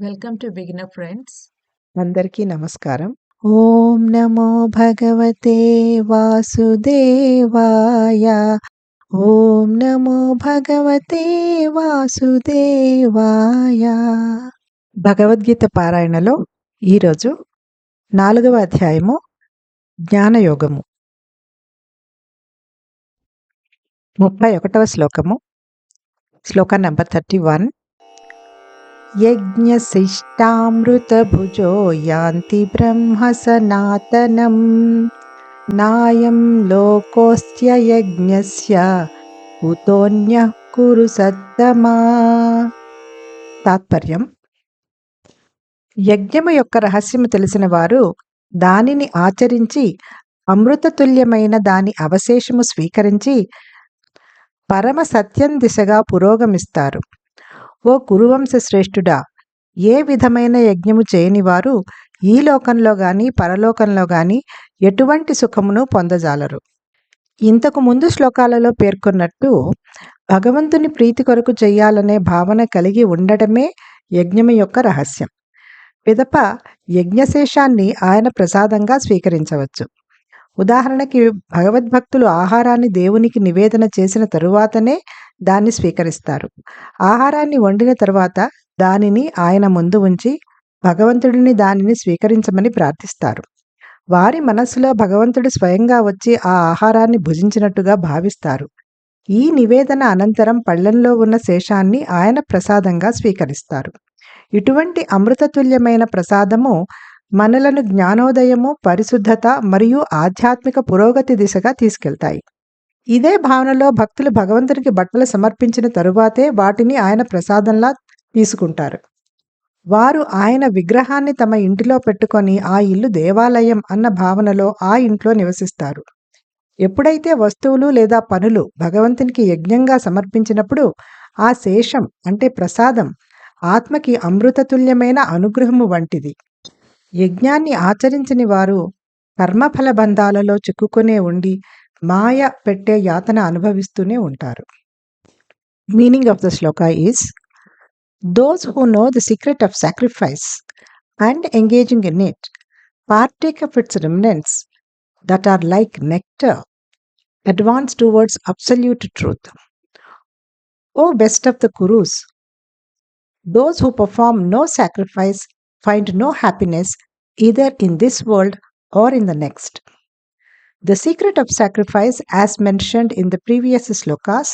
Welcome to beginner friends. అందరికీ నమస్కారం. ఓం నమో భగవతే వాసుదేవాయ. ఓం నమో భగవతే వాసుదేవాయ. భగవద్గీత పారాయణలో ఈరోజు 4వ అధ్యాయము జ్ఞానయోగము 31వ శ్లోకము. శ్లోకం నంబర్ 31. యజ్ఞశిష్టామృతభుజో యాంతి బ్రహ్మ సనాతనం నాయం లోకోస్య యజ్ఞస్య కుతోన్యః కురు సత్తమా. తాత్పర్యం: యజ్ఞము యొక్క రహస్యము తెలిసిన వారు దానిని ఆచరించి అమృతతుల్యమైన దాని అవశేషము స్వీకరించి పరమ సత్యం దిశగా పురోగమిస్తారు. ఓ కురువంశ శ్రేష్ఠుడా, ఏ విధమైన యజ్ఞము చేయని వారు ఈ లోకంలో గాని పరలోకంలో గాని ఎటువంటి సుఖమును పొందజాలరు. ఇంతకు ముందు శ్లోకాలలో పేర్కొన్నట్టు భగవంతుని ప్రీతి కొరకు చెయ్యాలనే భావన కలిగి ఉండటమే యజ్ఞము యొక్క రహస్యం. పిదప యజ్ఞశేషాన్ని ఆయన ప్రసాదంగా స్వీకరించవచ్చు. ఉదాహరణకి భగవద్భక్తులు ఆహారాన్ని దేవునికి నివేదన చేసిన తరువాతనే దాన్ని స్వీకరిస్తారు. ఆహారాన్ని వండిన తరువాత దానిని ఆయన ముందు ఉంచి భగవంతుడిని దానిని స్వీకరించమని ప్రార్థిస్తారు. వారి మనస్సులో భగవంతుడు స్వయంగా వచ్చి ఆ ఆహారాన్ని భుజించినట్టుగా భావిస్తారు. ఈ నివేదన అనంతరం పళ్ళెంలో ఉన్న శేషాన్ని ఆయన ప్రసాదంగా స్వీకరిస్తారు. ఇటువంటి అమృతతుల్యమైన ప్రసాదము మనలను జ్ఞానోదయము, పరిశుద్ధత మరియు ఆధ్యాత్మిక పురోగతి దిశగా తీసుకెళ్తాయి. ఇదే భావనలో భక్తులు భగవంతునికి బట్టలు సమర్పించిన తరువాతే వాటిని ఆయన ప్రసాదంలా తీసుకుంటారు. వారు ఆయన విగ్రహాన్ని తమ ఇంటిలో పెట్టుకొని ఆ ఇల్లు దేవాలయం అన్న భావనలో ఆ ఇంట్లో నివసిస్తారు. ఎప్పుడైతే వస్తువులు లేదా పనులు భగవంతునికి యజ్ఞంగా సమర్పించినప్పుడు ఆ శేషం అంటే ప్రసాదం ఆత్మకి అమృతతుల్యమైన అనుగ్రహము వంటిది. యజ్ఞాన్ని ఆచరించని వారు కర్మఫల బంధాలలో చిక్కుకునే ఉండి మాయ పెట్టే యాతన అనుభవిస్తూనే ఉంటారు. Meaning of the Shloka is: those who know the secret of sacrifice and engaging in it partake of its remnants that are like nectar, advance towards absolute truth. O best of the Kurus, those who perform no sacrifice find no happiness either in this world or in the next. The secret of sacrifice, as mentioned in the previous slokas,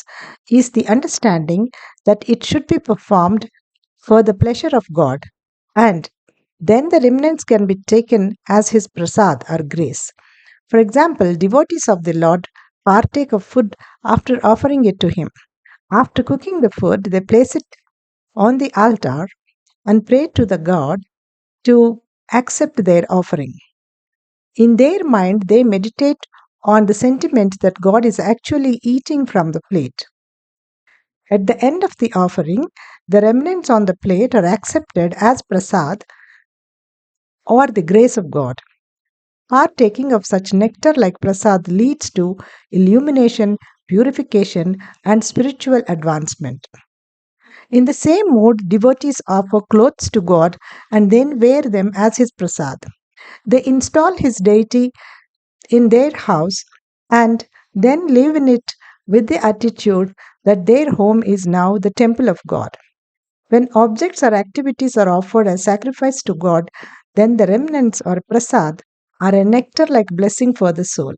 is the understanding that it should be performed for the pleasure of God, and then the remnants can be taken as His prasad or grace. For example, devotees of the Lord partake of food after offering it to Him. After cooking the food, they place it on the altar and pray to the God to accept their offering. In their mind, they meditate on the sentiment that God is actually eating from the plate. At the end of the offering, the remnants on the plate are accepted as prasad or the grace of God. Partaking of such nectar like prasad leads to illumination, purification, and spiritual advancement. In the same mood, devotees offer clothes to God and then wear them as His prasad. They install His deity in their house and then live in it with the attitude that their home is now the temple of God. When objects or activities are offered as sacrifice to God, then the remnants or prasad are a nectar-like blessing for the soul.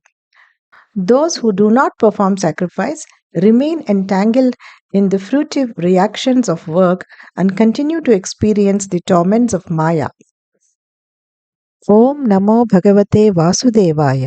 Those who do not perform sacrifice remain entangled in the fruitive reactions of work and continue to experience the torments of Maya. ఓం నమో భగవతే వాసుదేవాయ.